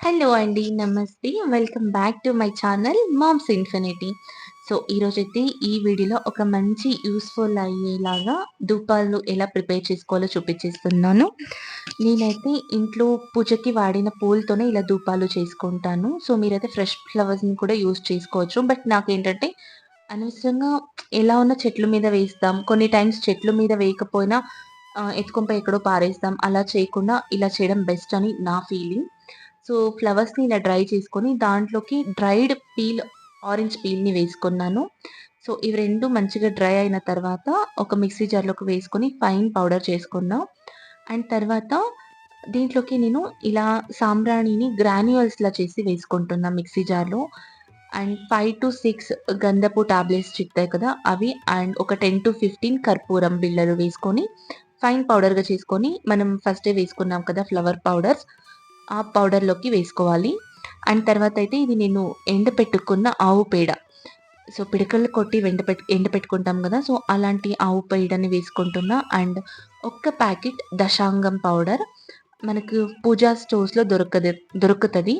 Hello అండి. నమస్తే. Welcome back to my channel Moms Infinity. So, ఈరోజైతే ఈ వీడియోలో ఒక మంచి యూజ్‌ఫుల్ అయ్యేలాగా ధూపాలు ఎలా ప్రిపేర్ చేసుకోవాలో చూపించేస్తున్నాను. నేనైతే ఇంట్లో పూజకి వాడిన పూలతోనే ఇలా ధూపాలు చేసుకుంటాను. సో, మీరైతే ఫ్రెష్ ఫ్లవర్స్‌ని కూడా యూజ్ చేసుకోవచ్చు. బట్ నాకేంటంటే అనవసరంగా ఎలా ఉన్న చెట్ల మీద వేస్తాం. కొన్ని టైమ్స్ చెట్ల మీద వేయకపోయినా ఎత్తుకొని పోయి ఎక్కడో పారేస్తాం. అలా చేయకుండా ఇలా చేయడం బెస్ట్ అని నా ఫీలింగ్. సో, ఫ్లవర్స్‌ని ఇలా డ్రై చేసుకొని దాంట్లోకి డ్రైడ్ ఆరెంజ్ పీల్‌ని వేసుకున్నాను. సో, ఇవి 2 మంచిగా డ్రై అయిన తర్వాత ఒక మిక్సీ జార్‌లోకి వేసుకొని ఫైన్ పౌడర్ చేసుకున్నా. అండ్ తర్వాత దీంట్లోకి నేను ఇలా సాంబ్రాణిని గ్రాన్యూల్స్‌లా చేసి వేసుకుంటున్నా మిక్సీ జార్‌లో. అండ్ 5-6 గంధపు టాబ్లెట్స్ చిక్కుతాయి కదా! అవి అండ్ ఒక 10-15 కర్పూరం బిళ్ళలు వేసుకొని ఫైన్ పౌడర్‌గా చేసుకొని మనం ఫస్టే వేసుకున్నాం కదా! ఫ్లవర్ పౌడర్స్ ఆ పౌడర్‌లోకి వేసుకోవాలి. అండ్ తర్వాతయితే ఇది నేను ఎండపెట్టుకున్న ఆవు పేడ. సో, పిడకలు కొట్టి ఎండపెట్టుకుంటాం గదా! సో, అలాంటి ఆవు పేడని వేసుకుంటున్నా. అండ్ ఒక్క ప్యాకెట్ దశాంగం పౌడర్. మనకు పూజా స్టోర్స్‌లో దొరుకుతది.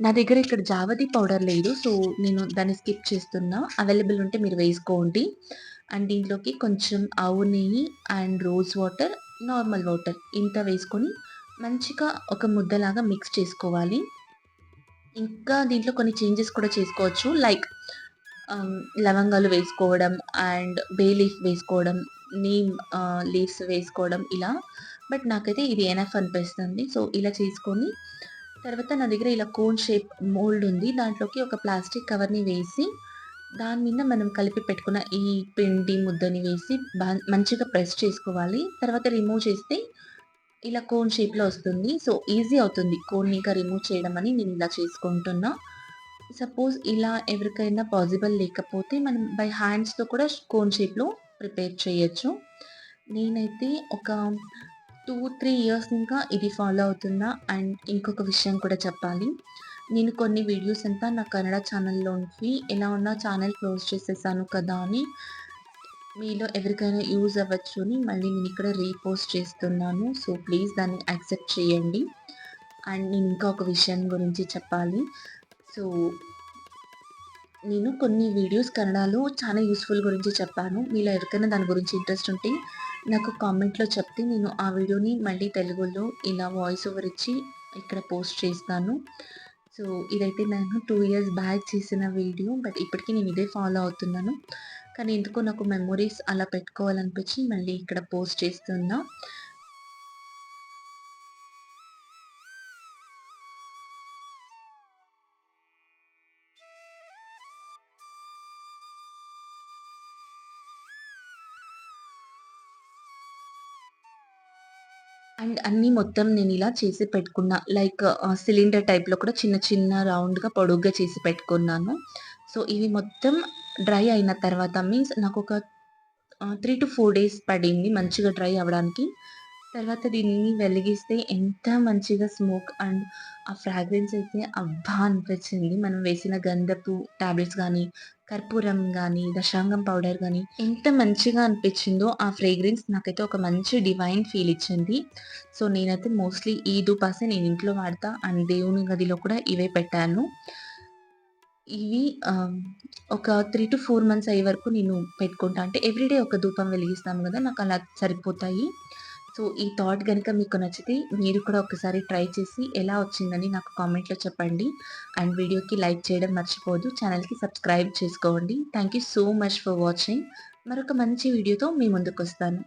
నా దగ్గర ఇక్కడ జావది పౌడర్ లేదు. సో, నేను దాన్ని స్కిప్ చేస్తున్నా. అవైలబుల్ ఉంటే మీరు వేసుకోండి. అండ్ దీంట్లోకి కొంచెం ఆవు నెయ్యి and rose water, normal water ఇంత వేసుకొని మంచిగా ఒక ముద్దలాగా మిక్స్ చేసుకోవాలి. ఇంకా దీంట్లో కొన్ని చేంజెస్ కూడా చేసుకోవచ్చు. లైక్ లవంగాలు వేసుకోవడం అండ్ బే లీఫ్ వేసుకోవడం, నీమ్ లీవ్స్ వేసుకోవడం ఇలా. బట్ నాకైతే ఇది ఎనఫ్ అనిపిస్తుంది. సో, ఇలా చేసుకొని తర్వాత నా దగ్గర ఇలా కోన్ షేప్ మోల్డ్ ఉంది. దాంట్లోకి ఒక ప్లాస్టిక్ కవర్‌ని వేసి దాని మీద మనం కలిపి పెట్టుకున్న ఈ పిండి ముద్దని వేసి మంచిగా ప్రెస్ చేసుకోవాలి. తర్వాత రిమూవ్ చేస్తే ఇలా కోన్ షేప్‌లో వస్తుంది. సో, ఈజీ అవుతుంది కోన్‌ని ఇంకా రిమూవ్ చేయడం అని నేను ఇలా చేసుకుంటున్నా. సపోజ్ ఇలా ఎవరికైనా పాసిబుల్ లేకపోతే మనం బై హ్యాండ్స్‌తో కూడా కోన్ షేప్‌లో ప్రిపేర్ చేయొచ్చు. నేనైతే ఒక 2, 3 ఇయర్స్ ఇంకా ఇది ఫాలో అవుతున్నా. అండ్ ఇంకొక విషయం కూడా చెప్పాలి. నేను కొన్ని వీడియోస్ అంతా నా కన్నడ ఛానల్‌లోనివి ఎలా ఉన్నా ఛానల్ క్లోజ్ చేసేసాను కదా అని మీలో ఎవరికైనా యూజ్ అవ్వచ్చు అని మళ్ళీ నేనిక్కడ రీపోస్ట్ చేస్తున్నాను. సో, ప్లీజ్ దాన్ని యాక్సెప్ట్ చేయండి. అండ్ నేను ఇంకా ఒక విషయం గురించి చెప్పాలి. సో, నేను కొన్ని వీడియోస్ కన్నడలో చాలా యూజ్‌ఫుల్ గురించి చెప్పాను. మీలో ఎవరికైనా దాని గురించి ఇంట్రెస్ట్ ఉంటే నాకు కామెంట్‌లో చెప్తే నేను ఆ వీడియోని మళ్ళీ తెలుగులో ఇలా వాయిస్ ఓవర్ ఇచ్చి ఇక్కడ పోస్ట్ చేస్తాను. సో, ఇదైతే నేను 2 ఇయర్స్ బ్యాక్ చేసిన వీడియో. బట్ ఇప్పటికి నేను ఇదే ఫాలో అవుతున్నాను. కానీ ఎందుకో నాకు మెమోరీస్ అలా పెట్టుకోవాలనిపించి మళ్ళీ ఇక్కడ పోస్ట్ చేస్తున్నా. అండ్ అన్నీ మొత్తం నేనిలా చేసి పెట్టుకున్నా. లైక్ సిలిండర్ టైప్‌లో కూడా చిన్న చిన్న రౌండ్‌గా పొడుగ్గా చేసి పెట్టుకున్నాను. సో, ఇవి మొత్తం డ్రై అయిన తర్వాత మీన్స్ నాకొక 3-4 డేస్ పడింది మంచిగా డ్రై అవ్వడానికి. తర్వాత దీన్ని వెలిగిస్తే ఎంత మంచిగా స్మోక్ అండ్ ఆ ఫ్రాగ్రెన్స్ అయితే అబ్బా! అనిపించింది. మనం వేసిన గంధపు టాబ్లెట్స్ గానీ, కర్పూరం గానీ, దశాంగం పౌడర్ గానీ ఎంత మంచిగా అనిపించిందో ఆ ఫ్రేగ్రెన్స్ నాకైతే ఒక మంచి డివైన్ ఫీల్ ఇచ్చింది. సో, నేనైతే మోస్ట్‌లీ ఈ ధూపాసే నేను ఇంట్లో వాడతా. అండ్ దేవుని గదిలో కూడా ఇవే పెట్టాను. ఇవి ఒక 3-4 మంత్స్ అయ్యే వరకు నేను పెట్టుకుంటా. అంటే ఎవ్రీడే ఒక ధూపం వెలిగిస్తాం గదా! నాకలా సరిపోతాయి. సో, ఈ థాట్ గనుక మీకు నచ్చితే మీరు కూడా ఒకసారి ట్రై చేసి ఎలా వచ్చిందని నాకు కామెంట్‌లో చెప్పండి. అండ్ వీడియోకి లైక్ చేయడం మర్చిపోవద్దు. ఛానెల్‌కి సబ్స్క్రైబ్ చేసుకోండి. Thank you so much for watching. మరొక మంచి వీడియోతో మీ ముందుకొస్తాను.